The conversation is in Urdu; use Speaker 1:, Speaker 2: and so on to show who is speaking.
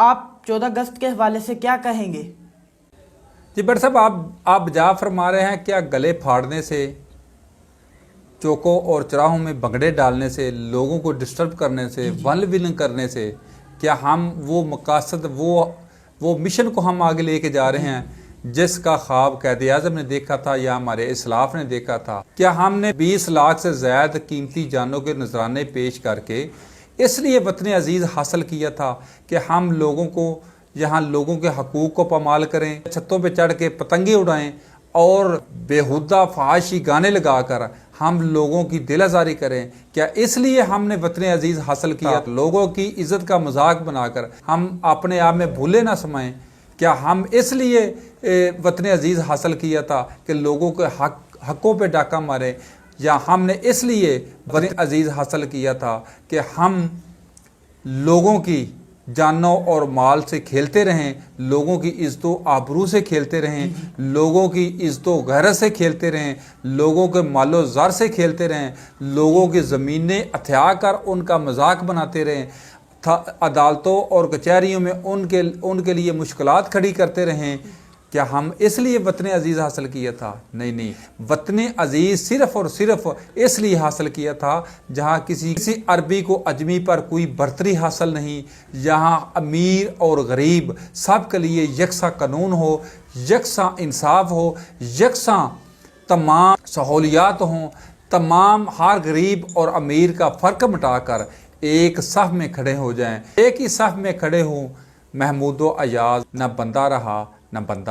Speaker 1: آپ 14 اگست کے حوالے سے کیا کہیں گے؟
Speaker 2: جی بٹ صاحب آپ بجا فرما رہے ہیں کیا گلے پھاڑنے سے، چوکوں اور چراہوں میں بگڑے ڈالنے سے، لوگوں کو ڈسٹرب کرنے سے، ون ولنگ کرنے سے کیا ہم وہ مقاصد وہ مشن کو ہم آگے لے کے جا رہے ہیں جس کا خواب قائد اعظم نے دیکھا تھا یا ہمارے اسلاف نے دیکھا تھا؟ کیا ہم نے 20 لاکھ سے زائد قیمتی جانوں کے نذرانے پیش کر کے اس لیے وطن عزیز حاصل کیا تھا کہ ہم لوگوں کو یہاں لوگوں کے حقوق کو پامال کریں، چھتوں پہ چڑھ کے پتنگیں اڑائیں اور بیہودہ فحاشی گانے لگا کر ہم لوگوں کی دل آزاری کریں؟ کیا اس لیے ہم نے وطن عزیز حاصل کیا؟ لوگوں کی عزت کا مذاق بنا کر ہم اپنے آپ میں بھولے نہ سمائیں؟ کیا ہم اس لیے وطن عزیز حاصل کیا تھا کہ لوگوں کے حقوں پہ ڈاکہ ماریں؟ یا ہم نے اس لیے وطن عزیز حاصل کیا تھا کہ ہم لوگوں کی جانوں اور مال سے کھیلتے رہیں، لوگوں کی عزت و آبرو سے کھیلتے رہیں، لوگوں کی عزت و غیرت سے کھیلتے رہیں، لوگوں کے مال و زر سے کھیلتے رہیں، لوگوں کی زمینیں ہتھیا کر ان کا مذاق بناتے رہیں، عدالتوں اور کچہریوں میں ان کے لیے مشکلات کھڑی کرتے رہیں؟ کیا ہم اس لیے وطن عزیز حاصل کیا تھا؟ نہیں، وطن عزیز صرف اور صرف اس لیے حاصل کیا تھا جہاں کسی عربی کو اجمی پر کوئی برتری حاصل نہیں، جہاں امیر اور غریب سب کے لیے یکساں قانون ہو، یکساں انصاف ہو، یکساں تمام سہولیات ہوں، تمام ہر غریب اور امیر کا فرق مٹا کر ایک صف میں کھڑے ہو جائیں، ایک ہی صف میں کھڑے ہوں۔ محمود و ایاز نہ بندہ رہا نہ بندہ